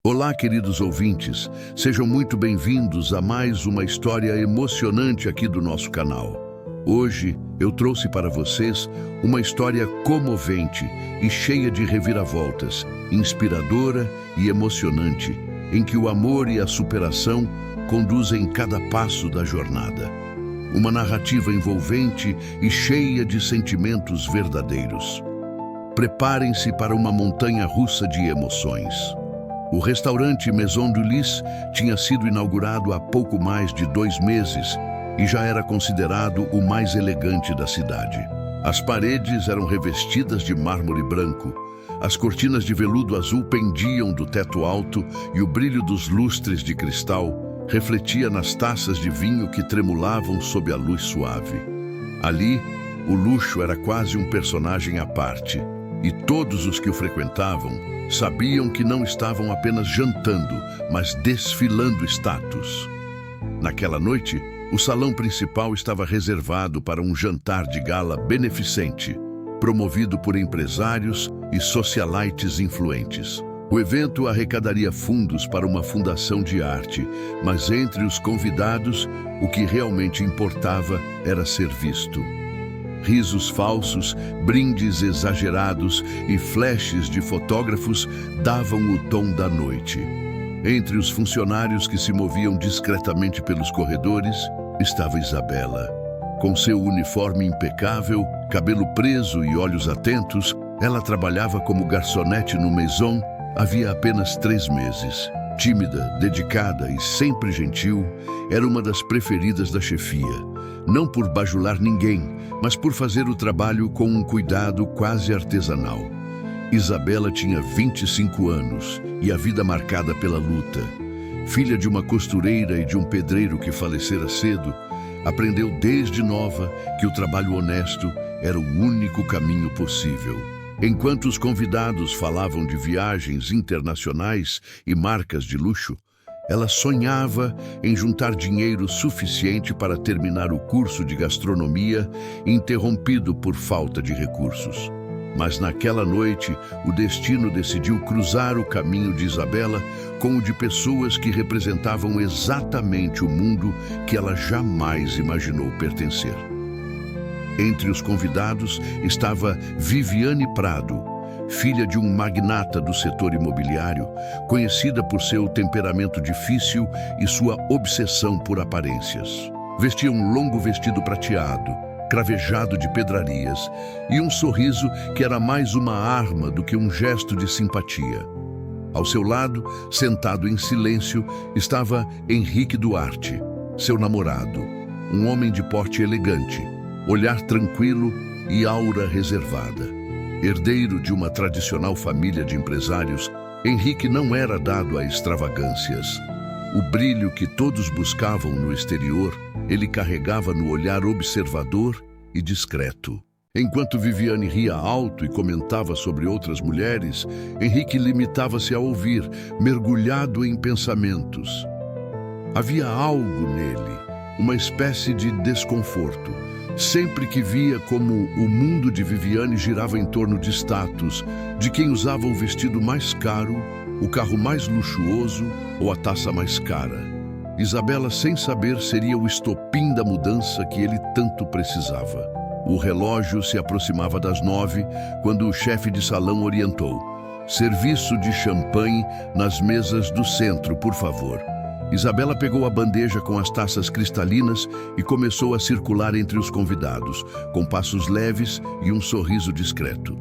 Olá, queridos ouvintes, sejam muito bem-vindos a mais uma história emocionante aqui do nosso canal. Hoje eu trouxe para vocês uma história comovente e cheia de reviravoltas, inspiradora e emocionante, em que o amor e a superação conduzem cada passo da jornada. Uma narrativa envolvente e cheia de sentimentos verdadeiros. Preparem-se para uma montanha-russa de emoções. O restaurante Maison du Lys tinha sido inaugurado há pouco mais de 2 meses e já era considerado o mais elegante da cidade. As paredes eram revestidas de mármore branco, as cortinas de veludo azul pendiam do teto alto e o brilho dos lustres de cristal refletia nas taças de vinho que tremulavam sob a luz suave. Ali, o luxo era quase um personagem à parte, e todos os que o frequentavam sabiam que não estavam apenas jantando, mas desfilando status. Naquela noite, o salão principal estava reservado para um jantar de gala beneficente, promovido por empresários e socialites influentes. O evento arrecadaria fundos para uma fundação de arte, mas entre os convidados, o que realmente importava era ser visto. Risos falsos, brindes exagerados e flashes de fotógrafos davam o tom da noite. Entre os funcionários que se moviam discretamente pelos corredores, estava Isabela. Com seu uniforme impecável, cabelo preso e olhos atentos, ela trabalhava como garçonete no Maison havia apenas 3 meses. Tímida, dedicada e sempre gentil, era uma das preferidas da chefia. Não por bajular ninguém, mas por fazer o trabalho com um cuidado quase artesanal. Isabela tinha 25 anos e a vida marcada pela luta. Filha de uma costureira e de um pedreiro que falecera cedo, aprendeu desde nova que o trabalho honesto era o único caminho possível. Enquanto os convidados falavam de viagens internacionais e marcas de luxo, ela sonhava em juntar dinheiro suficiente para terminar o curso de gastronomia, interrompido por falta de recursos. Mas naquela noite, o destino decidiu cruzar o caminho de Isabela com o de pessoas que representavam exatamente o mundo que ela jamais imaginou pertencer. Entre os convidados estava Viviane Prado, filha de um magnata do setor imobiliário, conhecida por seu temperamento difícil e sua obsessão por aparências. Vestia um longo vestido prateado, cravejado de pedrarias, e um sorriso que era mais uma arma do que um gesto de simpatia. Ao seu lado, sentado em silêncio, estava Henrique Duarte, seu namorado, um homem de porte elegante, olhar tranquilo e aura reservada. Herdeiro de uma tradicional família de empresários, Henrique não era dado a extravagâncias. O brilho que todos buscavam no exterior, ele carregava no olhar observador e discreto. Enquanto Viviane ria alto e comentava sobre outras mulheres, Henrique limitava-se a ouvir, mergulhado em pensamentos. Havia algo nele, uma espécie de desconforto. Sempre que via como o mundo de Viviane girava em torno de status, de quem usava o vestido mais caro, o carro mais luxuoso ou a taça mais cara. Isabela, sem saber, seria o estopim da mudança que ele tanto precisava. O relógio se aproximava das 9, quando o chefe de salão orientou: "Serviço de champanhe nas mesas do centro, por favor." Isabela pegou a bandeja com as taças cristalinas e começou a circular entre os convidados, com passos leves e um sorriso discreto.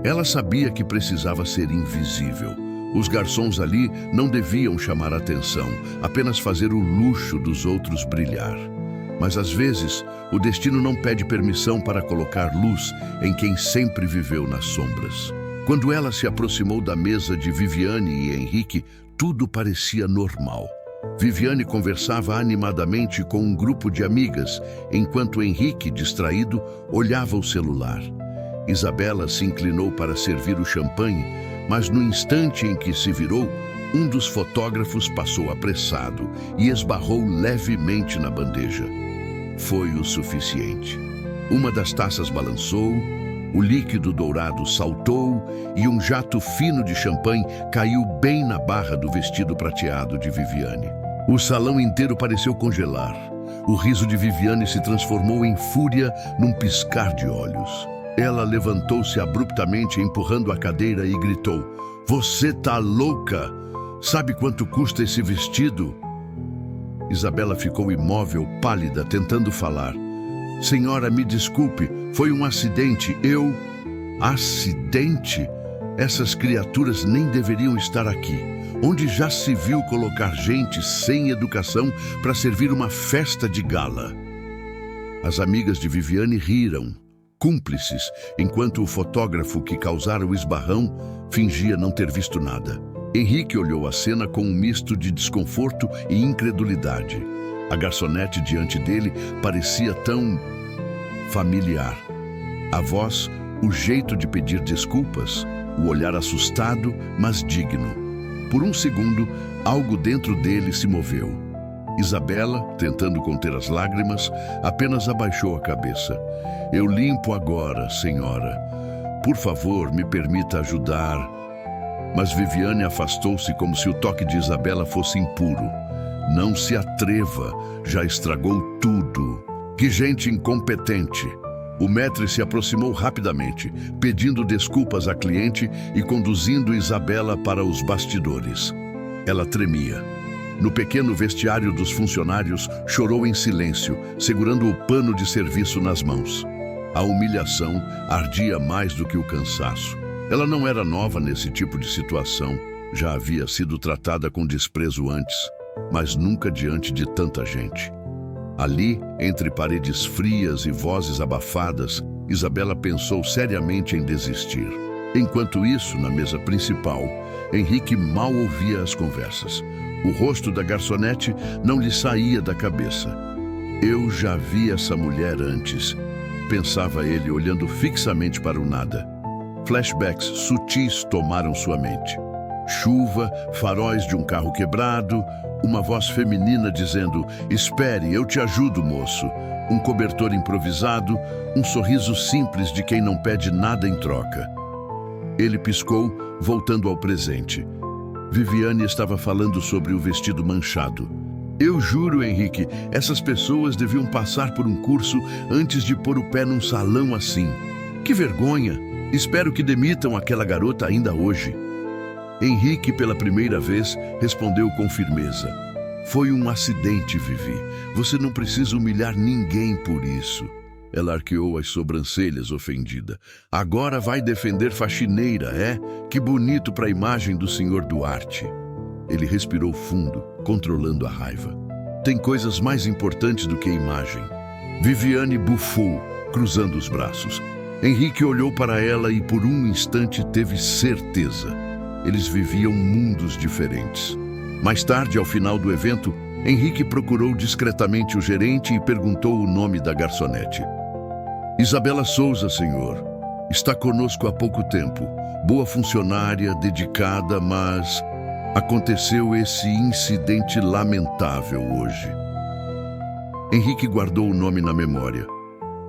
Ela sabia que precisava ser invisível. Os garçons ali não deviam chamar a atenção, apenas fazer o luxo dos outros brilhar. Mas às vezes, o destino não pede permissão para colocar luz em quem sempre viveu nas sombras. Quando ela se aproximou da mesa de Viviane e Henrique, tudo parecia normal. Viviane conversava animadamente com um grupo de amigas, enquanto Henrique, distraído, olhava o celular. Isabela se inclinou para servir o champanhe, mas no instante em que se virou, um dos fotógrafos passou apressado e esbarrou levemente na bandeja. Foi o suficiente. Uma das taças balançou, O líquido dourado saltou e um jato fino de champanhe caiu bem na barra do vestido prateado de Viviane. O salão inteiro pareceu congelar. O riso de Viviane se transformou em fúria num piscar de olhos. Ela levantou-se abruptamente, empurrando a cadeira, e gritou: "Você tá louca? Sabe quanto custa esse vestido?" Isabela ficou imóvel, pálida, tentando falar. "Senhora, me desculpe, foi um acidente. Acidente? Essas criaturas nem deveriam estar aqui. Onde já se viu colocar gente sem educação para servir uma festa de gala?" As amigas de Viviane riram, cúmplices, enquanto o fotógrafo que causara o esbarrão fingia não ter visto nada. Henrique olhou a cena com um misto de desconforto e incredulidade. A garçonete diante dele parecia tão familiar. A voz, o jeito de pedir desculpas, o olhar assustado, mas digno. Por um segundo, algo dentro dele se moveu. Isabela, tentando conter as lágrimas, apenas abaixou a cabeça. "Eu limpo agora, senhora. Por favor, me permita ajudar." Mas Viviane afastou-se como se o toque de Isabela fosse impuro. "Não se atreva, já estragou tudo. Que gente incompetente." O maître se aproximou rapidamente, pedindo desculpas à cliente e conduzindo Isabela para os bastidores. Ela tremia. No pequeno vestiário dos funcionários, chorou em silêncio, segurando o pano de serviço nas mãos. A humilhação ardia mais do que o cansaço. Ela não era nova nesse tipo de situação. Já havia sido tratada com desprezo antes, mas nunca diante de tanta gente. Ali, entre paredes frias e vozes abafadas, Isabela pensou seriamente em desistir. Enquanto isso, na mesa principal, Henrique mal ouvia as conversas. O rosto da garçonete não lhe saía da cabeça. "Eu já vi essa mulher antes", pensava ele, olhando fixamente para o nada. Flashbacks sutis tomaram sua mente. Chuva, faróis de um carro quebrado, uma voz feminina dizendo: "Espere, eu te ajudo, moço." Um cobertor improvisado, um sorriso simples de quem não pede nada em troca. Ele piscou, voltando ao presente. Viviane estava falando sobre o vestido manchado. "Eu juro, Henrique, essas pessoas deviam passar por um curso antes de pôr o pé num salão assim. Que vergonha! Espero que demitam aquela garota ainda hoje." Henrique, pela primeira vez, respondeu com firmeza: "Foi um acidente, Vivi. Você não precisa humilhar ninguém por isso." Ela arqueou as sobrancelhas, ofendida. "Agora vai defender faxineira, é? Que bonito para a imagem do Sr. Duarte." Ele respirou fundo, controlando a raiva. "Tem coisas mais importantes do que a imagem." Viviane bufou, cruzando os braços. Henrique olhou para ela e por um instante teve certeza. Eles viviam mundos diferentes. Mais tarde, ao final do evento, Henrique procurou discretamente o gerente e perguntou o nome da garçonete. "Isabela Souza, senhor. Está conosco há pouco tempo. Boa funcionária, dedicada, mas aconteceu esse incidente lamentável hoje." Henrique guardou o nome na memória.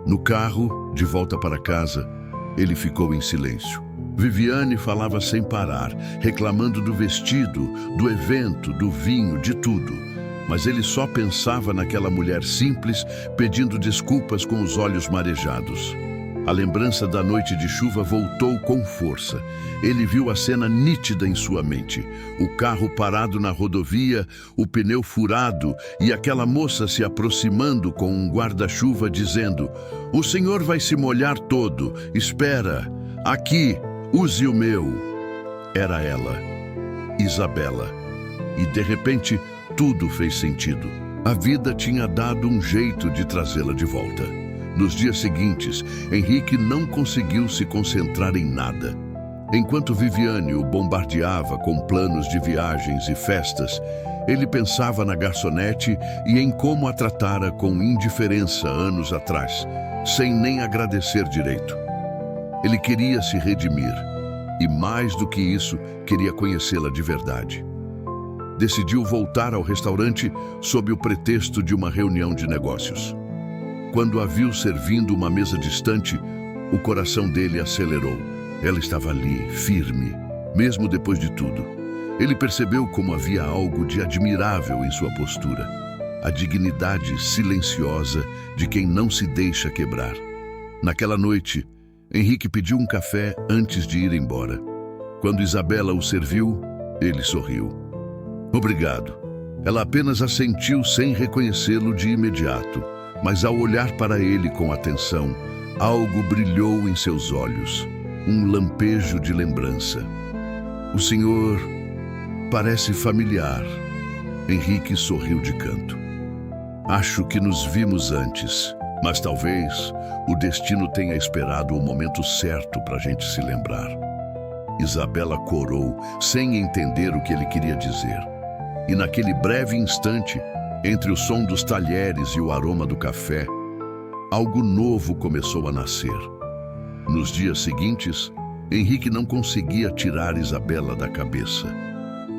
No carro, de volta para casa, ele ficou em silêncio. Viviane falava sem parar, reclamando do vestido, do evento, do vinho, de tudo. Mas ele só pensava naquela mulher simples, pedindo desculpas com os olhos marejados. A lembrança da noite de chuva voltou com força. Ele viu a cena nítida em sua mente. O carro parado na rodovia, o pneu furado e aquela moça se aproximando com um guarda-chuva dizendo: "O senhor vai se molhar todo. Espera. Aqui, use o meu." Era ela, Isabela. E de repente, tudo fez sentido. A vida tinha dado um jeito de trazê-la de volta. Nos dias seguintes, Henrique não conseguiu se concentrar em nada. Enquanto Viviane o bombardeava com planos de viagens e festas, ele pensava na garçonete e em como a tratara com indiferença anos atrás, sem nem agradecer direito. Ele queria se redimir e, mais do que isso, queria conhecê-la de verdade. Decidiu voltar ao restaurante sob o pretexto de uma reunião de negócios. Quando a viu servindo uma mesa distante, O coração dele acelerou. Ela estava ali, firme, mesmo depois de tudo. Ele percebeu como havia algo de admirável em sua postura. A dignidade silenciosa de quem não se deixa quebrar. Naquela noite, Henrique pediu um café antes de ir embora. Quando Isabela o serviu, ele sorriu. Obrigado. Ela apenas assentiu sem reconhecê-lo de imediato, mas ao olhar para ele com atenção, algo brilhou em seus olhos, um lampejo de lembrança. O senhor parece familiar. Henrique sorriu de canto. Acho que nos vimos antes, mas talvez o destino tenha esperado o momento certo para a gente se lembrar. Isabela corou, sem entender o que ele queria dizer. E naquele breve instante, entre o som dos talheres e o aroma do café, algo novo começou a nascer. Nos dias seguintes, Henrique não conseguia tirar Isabela da cabeça.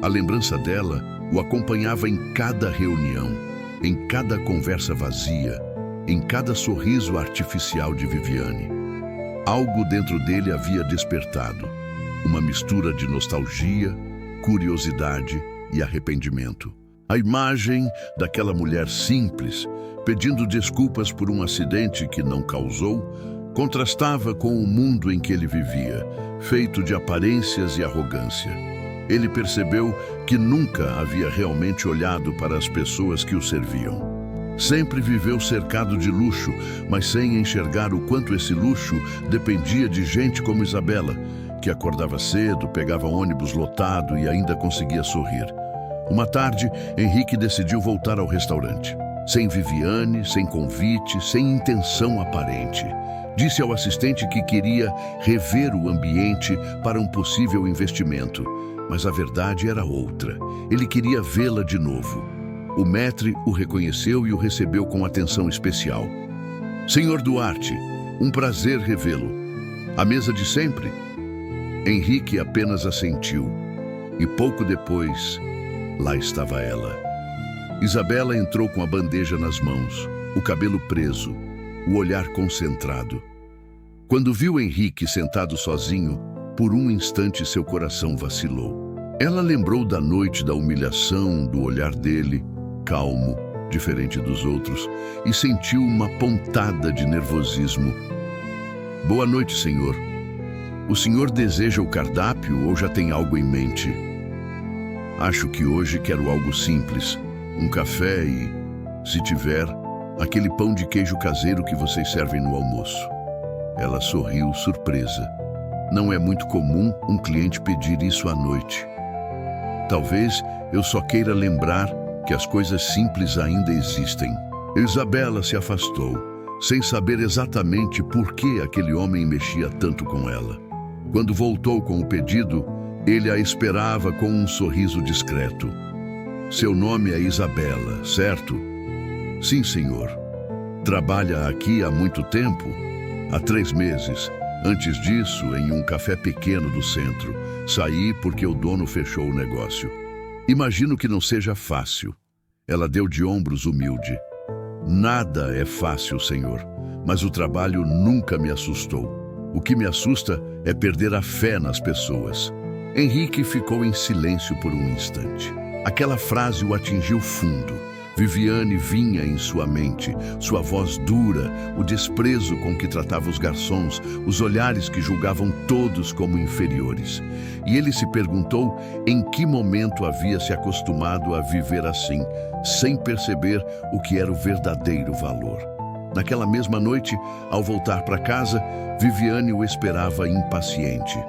A lembrança dela o acompanhava em cada reunião, em cada conversa vazia, em cada sorriso artificial de Viviane. Algo dentro dele havia despertado, uma mistura de nostalgia, curiosidade e arrependimento. A imagem daquela mulher simples, pedindo desculpas por um acidente que não causou, contrastava com o mundo em que ele vivia, feito de aparências e arrogância. Ele percebeu que nunca havia realmente olhado para as pessoas que o serviam. Sempre viveu cercado de luxo, mas sem enxergar o quanto esse luxo dependia de gente como Isabela, que acordava cedo, pegava ônibus lotado e ainda conseguia sorrir. Uma tarde, Henrique decidiu voltar ao restaurante. Sem Viviane, sem convite, sem intenção aparente. Disse ao assistente que queria rever o ambiente para um possível investimento. Mas a verdade era outra. Ele queria vê-la de novo. O maître o reconheceu e o recebeu com atenção especial. Senhor Duarte, um prazer revê-lo. A mesa de sempre? Henrique apenas assentiu. E pouco depois, lá estava ela. Isabela entrou com a bandeja nas mãos, o cabelo preso, o olhar concentrado. Quando viu Henrique sentado sozinho, por um instante seu coração vacilou. Ela lembrou da noite da humilhação, do olhar dele, calmo, diferente dos outros, e sentiu uma pontada de nervosismo. Boa noite, senhor. O senhor deseja o cardápio ou já tem algo em mente? Acho que hoje quero algo simples, um café e, se tiver, aquele pão de queijo caseiro que vocês servem no almoço. Ela sorriu, surpresa. Não é muito comum um cliente pedir isso à noite. Talvez eu só queira lembrar que as coisas simples ainda existem. Isabela se afastou, sem saber exatamente por que aquele homem mexia tanto com ela. Quando voltou com o pedido, ele a esperava com um sorriso discreto. Seu nome é Isabela, certo? Sim, senhor. Trabalha aqui há muito tempo? Há 3 meses. Antes disso, em um café pequeno do centro. Saí porque o dono fechou o negócio. Imagino que não seja fácil. Ela deu de ombros humilde. Nada é fácil, senhor, mas o trabalho nunca me assustou. O que me assusta é perder a fé nas pessoas. Henrique ficou em silêncio por um instante. Aquela frase o atingiu fundo. Viviane vinha em sua mente, sua voz dura, o desprezo com que tratava os garçons, os olhares que julgavam todos como inferiores. E ele se perguntou em que momento havia se acostumado a viver assim, sem perceber o que era o verdadeiro valor. Naquela mesma noite, ao voltar para casa, Viviane o esperava impaciente.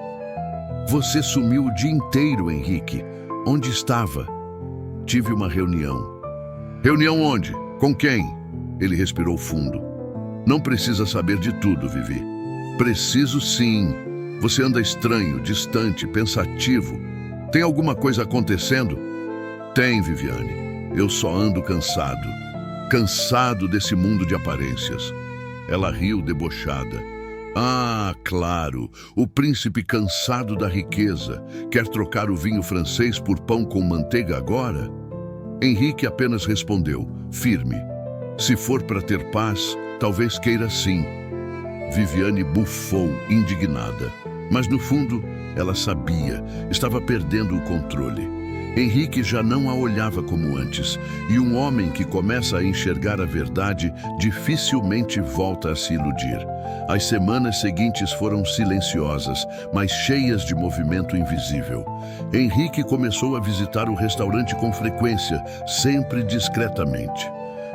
Você sumiu o dia inteiro, Henrique. Onde estava? Tive uma reunião. Reunião onde? Com quem? Ele respirou fundo. Não precisa saber de tudo, Vivi. Preciso sim. Você anda estranho, distante, pensativo. Tem alguma coisa acontecendo? Tem, Viviane. Eu só ando cansado. Cansado desse mundo de aparências. Ela riu debochada. Ah, claro, o príncipe cansado da riqueza. Quer trocar o vinho francês por pão com manteiga agora? Henrique apenas respondeu, firme. Se for para ter paz, talvez queira sim. Viviane bufou, indignada. Mas no fundo, ela sabia, estava perdendo o controle. Henrique já não a olhava como antes, e um homem que começa a enxergar a verdade dificilmente volta a se iludir. As semanas seguintes foram silenciosas, mas cheias de movimento invisível. Henrique começou a visitar o restaurante com frequência, sempre discretamente.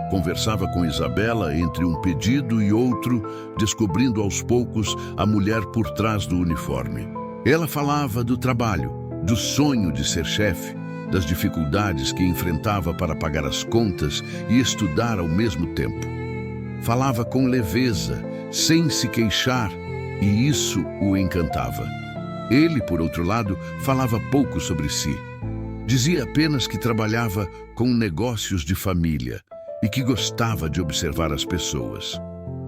Conversava com Isabela entre um pedido e outro, descobrindo aos poucos a mulher por trás do uniforme. Ela falava do trabalho, do sonho de ser chefe, das dificuldades que enfrentava para pagar as contas e estudar ao mesmo tempo. Falava com leveza, sem se queixar, e isso o encantava. Ele, por outro lado, falava pouco sobre si. Dizia apenas que trabalhava com negócios de família e que gostava de observar as pessoas.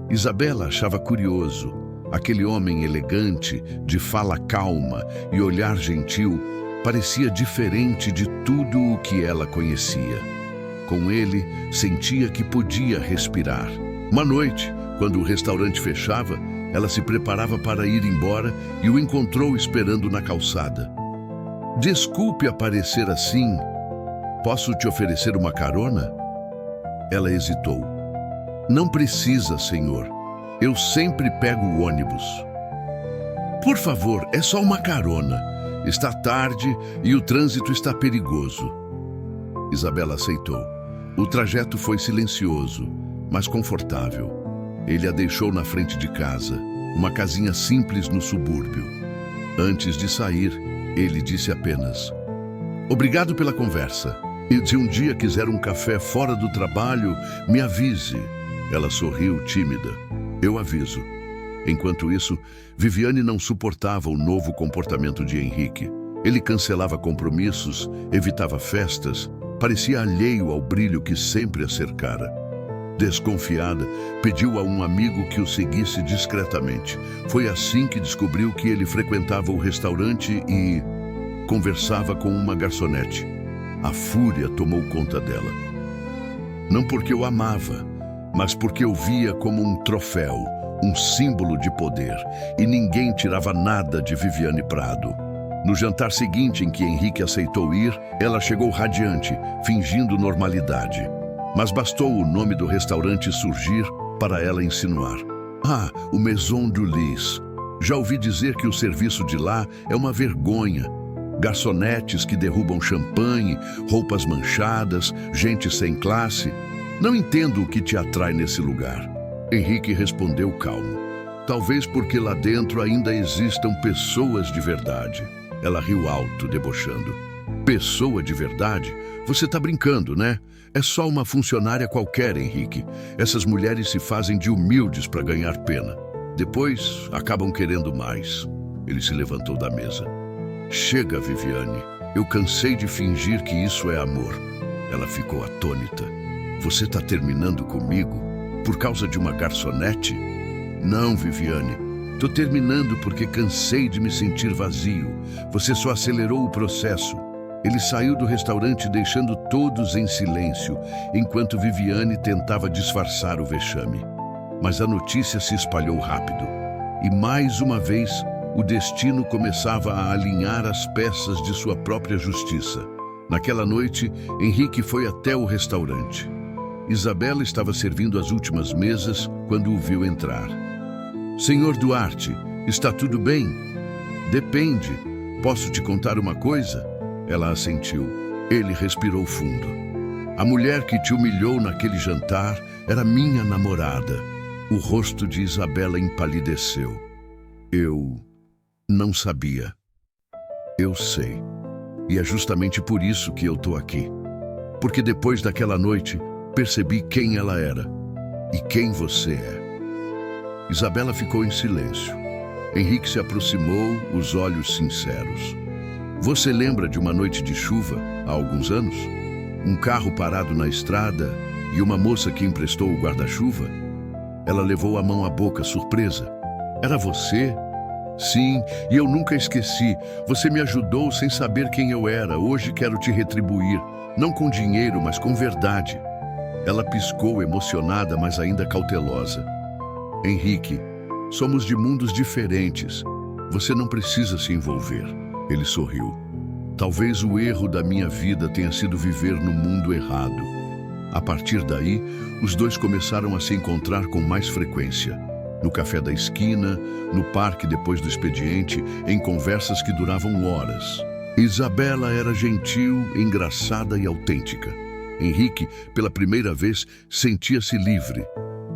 Isabela achava curioso. Aquele homem elegante, de fala calma e olhar gentil, parecia diferente de tudo o que ela conhecia. Com ele, sentia que podia respirar. Uma noite, quando o restaurante fechava, ela se preparava para ir embora e o encontrou esperando na calçada. "Desculpe aparecer assim. Posso te oferecer uma carona?" Ela hesitou. "Não precisa, senhor. Eu sempre pego o ônibus." "Por favor, é só uma carona. Está tarde e o trânsito está perigoso." Isabela aceitou. O trajeto foi silencioso, mas confortável. Ele a deixou na frente de casa, uma casinha simples no subúrbio. Antes de sair, ele disse apenas: "Obrigado pela conversa. E se um dia quiser um café fora do trabalho, me avise." Ela sorriu, tímida. "Eu aviso." Enquanto isso, Viviane não suportava o novo comportamento de Henrique. Ele cancelava compromissos, evitava festas, parecia alheio ao brilho que sempre a cercara. Desconfiada, pediu a um amigo que o seguisse discretamente. Foi assim que descobriu que ele frequentava o restaurante e conversava com uma garçonete. A fúria tomou conta dela. Não porque o amava, mas porque o via como um troféu, um símbolo de poder, e ninguém tirava nada de Viviane Prado. No jantar seguinte em que Henrique aceitou ir, ela chegou radiante, fingindo normalidade. Mas bastou o nome do restaurante surgir para ela insinuar: "Ah, o Maison du Lys. Já ouvi dizer que o serviço de lá é uma vergonha. Garçonetes que derrubam champanhe, roupas manchadas, gente sem classe. Não entendo o que te atrai nesse lugar." Henrique respondeu calmo: "Talvez porque lá dentro ainda existam pessoas de verdade." Ela riu alto, debochando. "Pessoa de verdade? Você tá brincando, né? É só uma funcionária qualquer, Henrique. Essas mulheres se fazem de humildes para ganhar pena. Depois, acabam querendo mais." Ele se levantou da mesa. "Chega, Viviane. Eu cansei de fingir que isso é amor." Ela ficou atônita. "Você tá terminando comigo por causa de uma garçonete?" "Não, Viviane. Tô terminando porque cansei de me sentir vazio. Você só acelerou o processo." Ele saiu do restaurante deixando todos em silêncio, enquanto Viviane tentava disfarçar o vexame. Mas a notícia se espalhou rápido. E mais uma vez, o destino começava a alinhar as peças de sua própria justiça. Naquela noite, Henrique foi até o restaurante. Isabela estava servindo as últimas mesas quando o viu entrar. "Senhor Duarte, está tudo bem?" "Depende. Posso te contar uma coisa?" Ela assentiu. Ele respirou fundo. "A mulher que te humilhou naquele jantar era minha namorada." O rosto de Isabela empalideceu. "Eu não sabia." "Eu sei. E é justamente por isso que eu tô aqui. Porque depois daquela noite, percebi quem ela era e quem você é." Isabela ficou em silêncio. Henrique se aproximou, os olhos sinceros. "Você lembra de uma noite de chuva, há alguns anos? Um carro parado na estrada e uma moça que emprestou o guarda-chuva?" Ela levou a mão à boca, surpresa. "Era você?" "Sim, e eu nunca esqueci. Você me ajudou sem saber quem eu era. Hoje quero te retribuir. Não com dinheiro, mas com verdade." Ela piscou, emocionada, mas ainda cautelosa. "Henrique, Somos de mundos diferentes. Você não precisa se envolver. Ele sorriu. Talvez o erro da minha vida tenha sido viver no mundo errado. A partir daí, os dois começaram a se encontrar com mais frequência. No café da esquina, no parque depois do expediente, em conversas que duravam horas. Isabela era gentil, engraçada e autêntica. Henrique, pela primeira vez, sentia-se livre.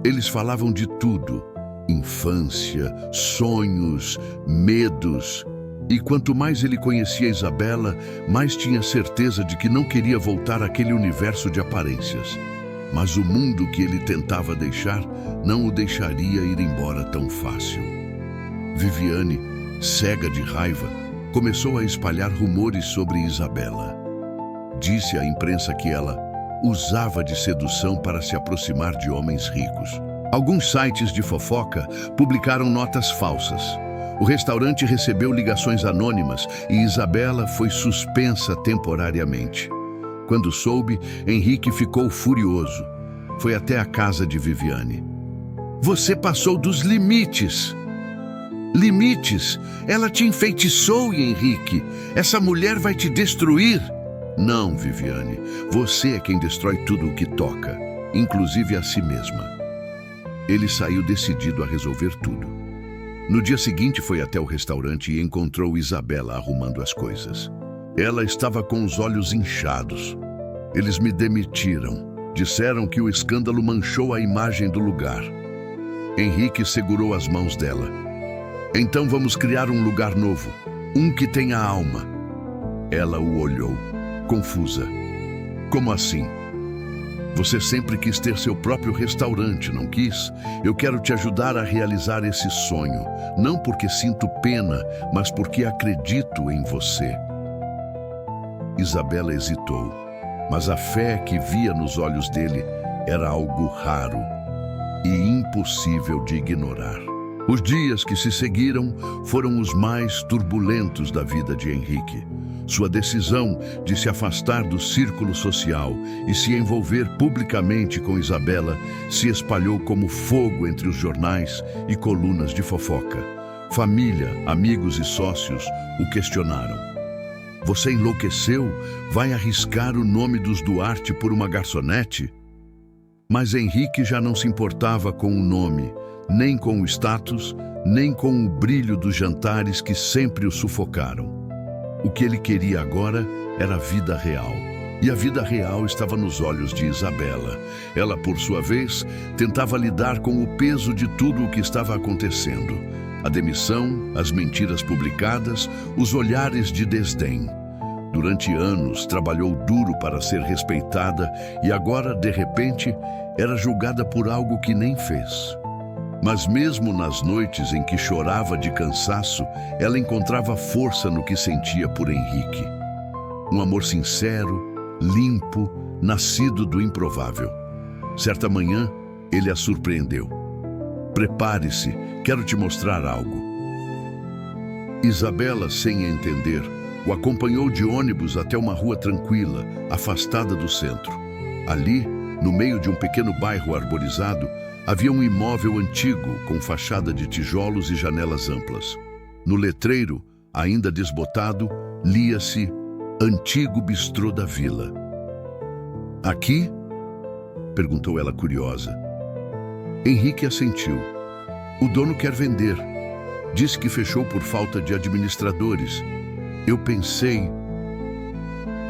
Eles falavam de tudo: infância, sonhos, medos. E quanto mais ele conhecia Isabela, mais tinha certeza de que não queria voltar àquele universo de aparências. Mas o mundo que ele tentava deixar não o deixaria ir embora tão fácil. Viviane, cega de raiva, começou a espalhar rumores sobre Isabela. Disse à imprensa que ela usava de sedução para se aproximar de homens ricos. Alguns sites de fofoca publicaram notas falsas. O restaurante recebeu ligações anônimas e Isabela foi suspensa temporariamente. Quando soube, Henrique ficou furioso. Foi até a casa de Viviane. Você passou dos limites. Limites? Ela te enfeitiçou, Henrique. Essa mulher vai te destruir. Não, Viviane. Você é quem destrói tudo o que toca, inclusive a si mesma. Ele saiu decidido a resolver tudo. No dia seguinte foi até o restaurante e encontrou Isabela arrumando as coisas. Ela estava com os olhos inchados. Eles me demitiram. Disseram que o escândalo manchou a imagem do lugar. Henrique segurou as mãos dela. Então vamos criar um lugar novo, um que tenha alma. Ela o olhou, confusa. Como assim? Você sempre quis ter seu próprio restaurante, não quis? Eu quero te ajudar a realizar esse sonho, não porque sinto pena, mas porque acredito em você. Isabela hesitou, mas a fé que via nos olhos dele era algo raro e impossível de ignorar. Os dias que se seguiram foram os mais turbulentos da vida de Henrique. Sua decisão de se afastar do círculo social e se envolver publicamente com Isabela se espalhou como fogo entre os jornais e colunas de fofoca. Família, amigos e sócios o questionaram. Você enlouqueceu? Vai arriscar o nome dos Duarte por uma garçonete? Mas Henrique já não se importava com o nome, nem com o status, nem com o brilho dos jantares que sempre o sufocaram. O que ele queria agora era a vida real. E a vida real estava nos olhos de Isabela. Ela, por sua vez, tentava lidar com o peso de tudo o que estava acontecendo. A demissão, as mentiras publicadas, os olhares de desdém. Durante anos, trabalhou duro para ser respeitada e agora, de repente, era julgada por algo que nem fez. Mas mesmo nas noites em que chorava de cansaço, ela encontrava força no que sentia por Henrique. Um amor sincero, limpo, nascido do improvável. Certa manhã, ele a surpreendeu. Prepare-se, quero te mostrar algo. Isabela, sem entender, o acompanhou de ônibus até uma rua tranquila, afastada do centro. Ali, no meio de um pequeno bairro arborizado, havia um imóvel antigo com fachada de tijolos e janelas amplas. No letreiro, ainda desbotado, lia-se Antigo Bistrô da Vila. Aqui? Perguntou ela curiosa. Henrique assentiu. O dono quer vender. Disse que fechou por falta de administradores. Eu pensei...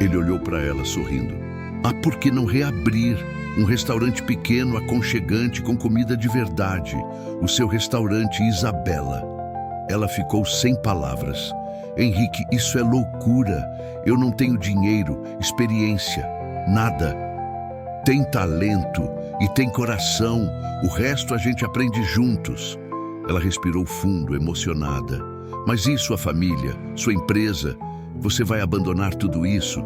Ele olhou para ela sorrindo. Por que não reabrir? Um restaurante pequeno, aconchegante, com comida de verdade. O seu restaurante Isabela. Ela ficou sem palavras. Henrique, isso é loucura. Eu não tenho dinheiro, experiência, nada. Tem talento e tem coração. O resto a gente aprende juntos. Ela respirou fundo, emocionada. Mas e sua família, sua empresa? Você vai abandonar tudo isso?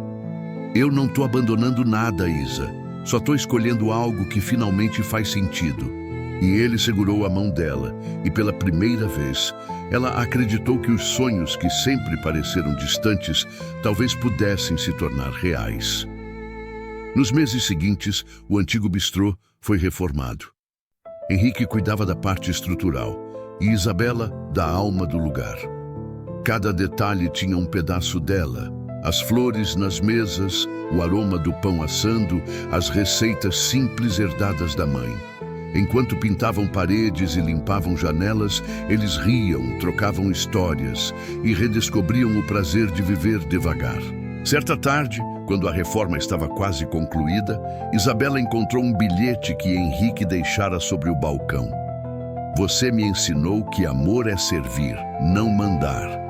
Eu não estou abandonando nada, Isa. Só estou escolhendo algo que finalmente faz sentido. E ele segurou a mão dela, e pela primeira vez, ela acreditou que os sonhos que sempre pareceram distantes, talvez pudessem se tornar reais. Nos meses seguintes, o antigo bistrô foi reformado. Henrique cuidava da parte estrutural. e Isabela da alma do lugar. Cada detalhe tinha um pedaço dela. As flores nas mesas, o aroma do pão assando, as receitas simples herdadas da mãe. Enquanto pintavam paredes e limpavam janelas, eles riam, trocavam histórias e redescobriam o prazer de viver devagar. Certa tarde, quando a reforma estava quase concluída, Isabela encontrou um bilhete que Henrique deixara sobre o balcão. Você me ensinou que amor é servir, não mandar.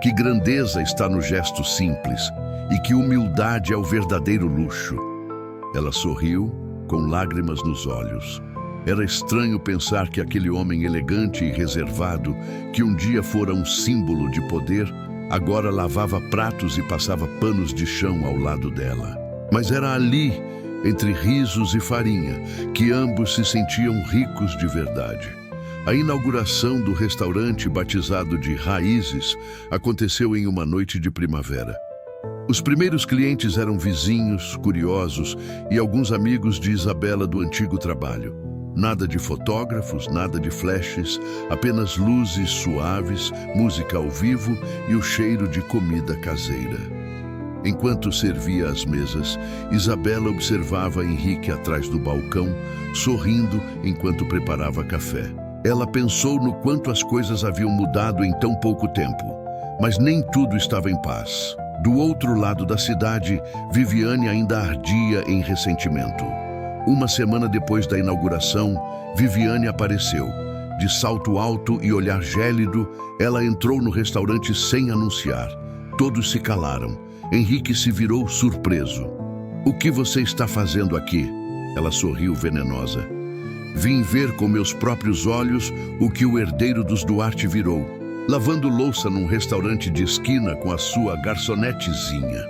Que grandeza está no gesto simples e que humildade é o verdadeiro luxo. Ela sorriu, com lágrimas nos olhos. Era estranho pensar que aquele homem elegante e reservado, que um dia fora um símbolo de poder, agora lavava pratos e passava panos de chão ao lado dela. Mas era ali, entre risos e farinha, que ambos se sentiam ricos de verdade. A inauguração do restaurante batizado de Raízes aconteceu em uma noite de primavera. Os primeiros clientes eram vizinhos, curiosos e alguns amigos de Isabela do antigo trabalho. Nada de fotógrafos, nada de flashes, apenas luzes suaves, música ao vivo e o cheiro de comida caseira. Enquanto servia as mesas, Isabela observava Henrique atrás do balcão, sorrindo enquanto preparava café. Ela pensou no quanto as coisas haviam mudado em tão pouco tempo, mas nem tudo estava em paz. Do outro lado da cidade, Viviane ainda ardia em ressentimento. Uma semana depois da inauguração, Viviane apareceu. De salto alto e olhar gélido, ela entrou no restaurante sem anunciar. Todos se calaram. Henrique se virou surpreso. "O que você está fazendo aqui?" Ela sorriu venenosa. "Vim ver com meus próprios olhos o que o herdeiro dos Duarte virou, lavando louça num restaurante de esquina com a sua garçonetezinha."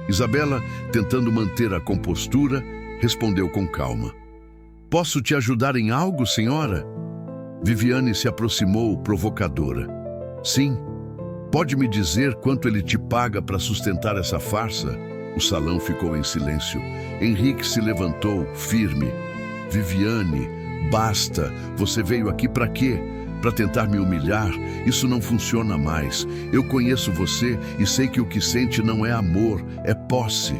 Isabela, tentando manter a compostura, respondeu com calma. "Posso te ajudar em algo, senhora?" Viviane se aproximou, provocadora. "Sim. Pode me dizer quanto ele te paga para sustentar essa farsa?" O salão ficou em silêncio. Henrique se levantou, firme. "Viviane, basta. Você veio aqui para quê? Para tentar me humilhar? Isso não funciona mais. Eu conheço você e sei que o que sente não é amor, é posse."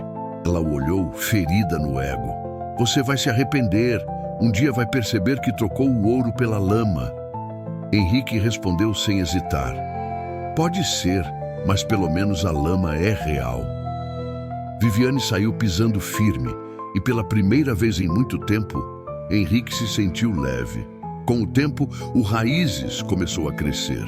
Ela o olhou, ferida no ego. "Você vai se arrepender. Um dia vai perceber que trocou o ouro pela lama." Henrique respondeu sem hesitar. "Pode ser, mas pelo menos a lama é real." Viviane saiu pisando firme e pela primeira vez em muito tempo, Henrique se sentiu leve. Com o tempo, o Raízes começou a crescer.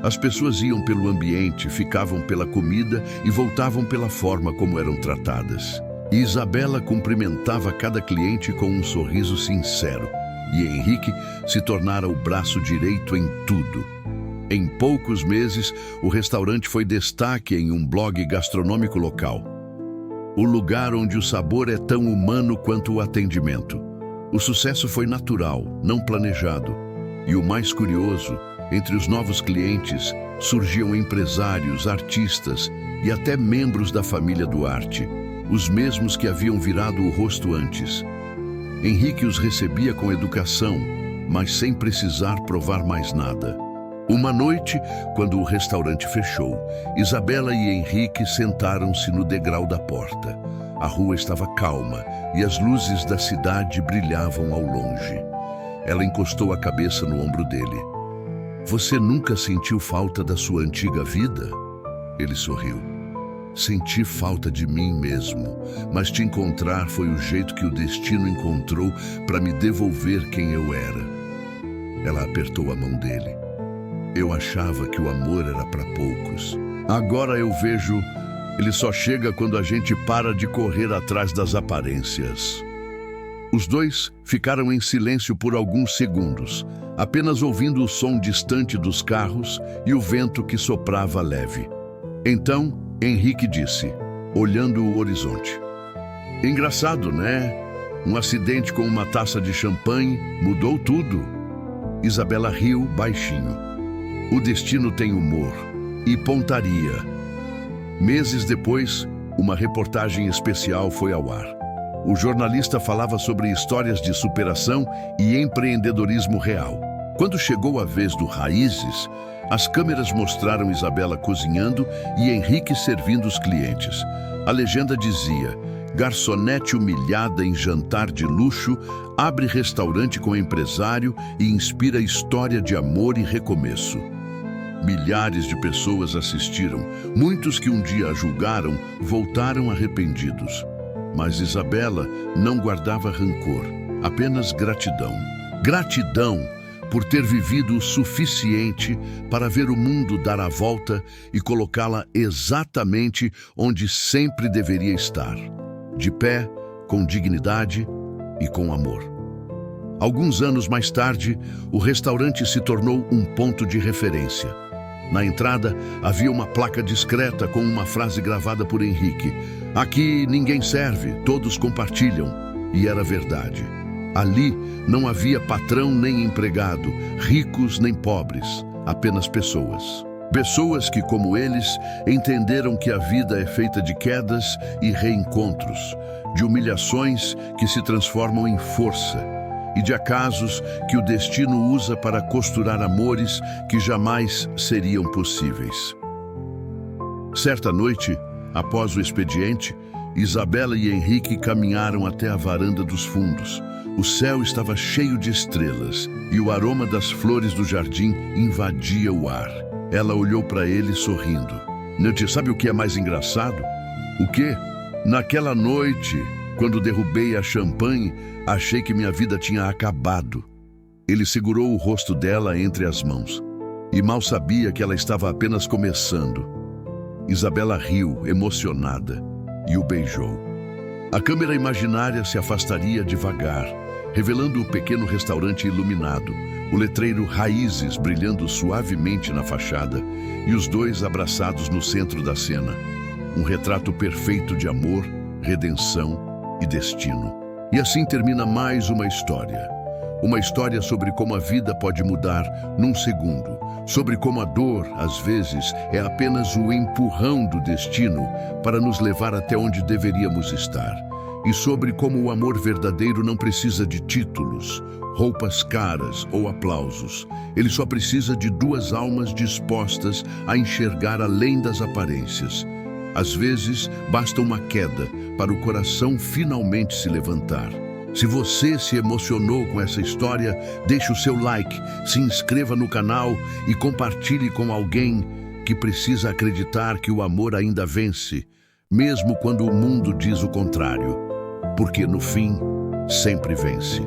As pessoas iam pelo ambiente, ficavam pela comida e voltavam pela forma como eram tratadas. E Isabela cumprimentava cada cliente com um sorriso sincero. E Henrique se tornara o braço direito em tudo. Em poucos meses, o restaurante foi destaque em um blog gastronômico local. O lugar onde o sabor é tão humano quanto o atendimento. O sucesso foi natural, não planejado. E o mais curioso, entre os novos clientes, surgiam empresários, artistas e até membros da família Duarte, os mesmos que haviam virado o rosto antes. Henrique os recebia com educação, mas sem precisar provar mais nada. Uma noite, quando o restaurante fechou, Isabela e Henrique sentaram-se no degrau da porta. A rua estava calma e as luzes da cidade brilhavam ao longe. Ela encostou a cabeça no ombro dele. "Você nunca sentiu falta da sua antiga vida?" Ele sorriu. "Senti falta de mim mesmo, mas te encontrar foi o jeito que o destino encontrou para me devolver quem eu era." Ela apertou a mão dele. "Eu achava que o amor era para poucos. Agora eu vejo, ele só chega quando a gente para de correr atrás das aparências." Os dois ficaram em silêncio por alguns segundos, apenas ouvindo o som distante dos carros e o vento que soprava leve. Então, Henrique disse, olhando o horizonte: "Engraçado, né? Um acidente com uma taça de champanhe mudou tudo." Isabela riu baixinho. "O destino tem humor e pontaria." Meses depois, uma reportagem especial foi ao ar. O jornalista falava sobre histórias de superação e empreendedorismo real. Quando chegou a vez do Raízes, as câmeras mostraram Isabela cozinhando e Henrique servindo os clientes. A legenda dizia: garçonete humilhada em jantar de luxo, abre restaurante com empresário e inspira história de amor e recomeço. Milhares de pessoas assistiram. Muitos que um dia a julgaram voltaram arrependidos. Mas Isabela não guardava rancor, apenas gratidão. Gratidão por ter vivido o suficiente para ver o mundo dar a volta e colocá-la exatamente onde sempre deveria estar. De pé, com dignidade e com amor. Alguns anos mais tarde, o restaurante se tornou um ponto de referência. Na entrada, havia uma placa discreta com uma frase gravada por Henrique: aqui ninguém serve, todos compartilham. E era verdade. Ali não havia patrão nem empregado, ricos nem pobres, apenas pessoas. Pessoas que, como eles, entenderam que a vida é feita de quedas e reencontros, de humilhações que se transformam em força e de acasos que o destino usa para costurar amores que jamais seriam possíveis. Certa noite, após o expediente, Isabela e Henrique caminharam até a varanda dos fundos. O céu estava cheio de estrelas e o aroma das flores do jardim invadia o ar. Ela olhou para ele sorrindo. Neuti, sabe o que é mais engraçado? O quê? Naquela noite, quando derrubei a champanhe, achei que minha vida tinha acabado. Ele segurou o rosto dela entre as mãos e mal sabia que ela estava apenas começando. Isabela riu, emocionada, e o beijou. A câmera imaginária se afastaria devagar, revelando o pequeno restaurante iluminado, o letreiro Raízes brilhando suavemente na fachada e os dois abraçados no centro da cena. Um retrato perfeito de amor, redenção e destino. E assim termina mais uma história. Uma história sobre como a vida pode mudar num segundo. Sobre como a dor, às vezes, é apenas o empurrão do destino para nos levar até onde deveríamos estar. E sobre como o amor verdadeiro não precisa de títulos, roupas caras ou aplausos. Ele só precisa de duas almas dispostas a enxergar além das aparências. Às vezes, basta uma queda para o coração finalmente se levantar. Se você se emocionou com essa história, deixe o seu like, se inscreva no canal e compartilhe com alguém que precisa acreditar que o amor ainda vence, mesmo quando o mundo diz o contrário. Porque no fim, sempre vence.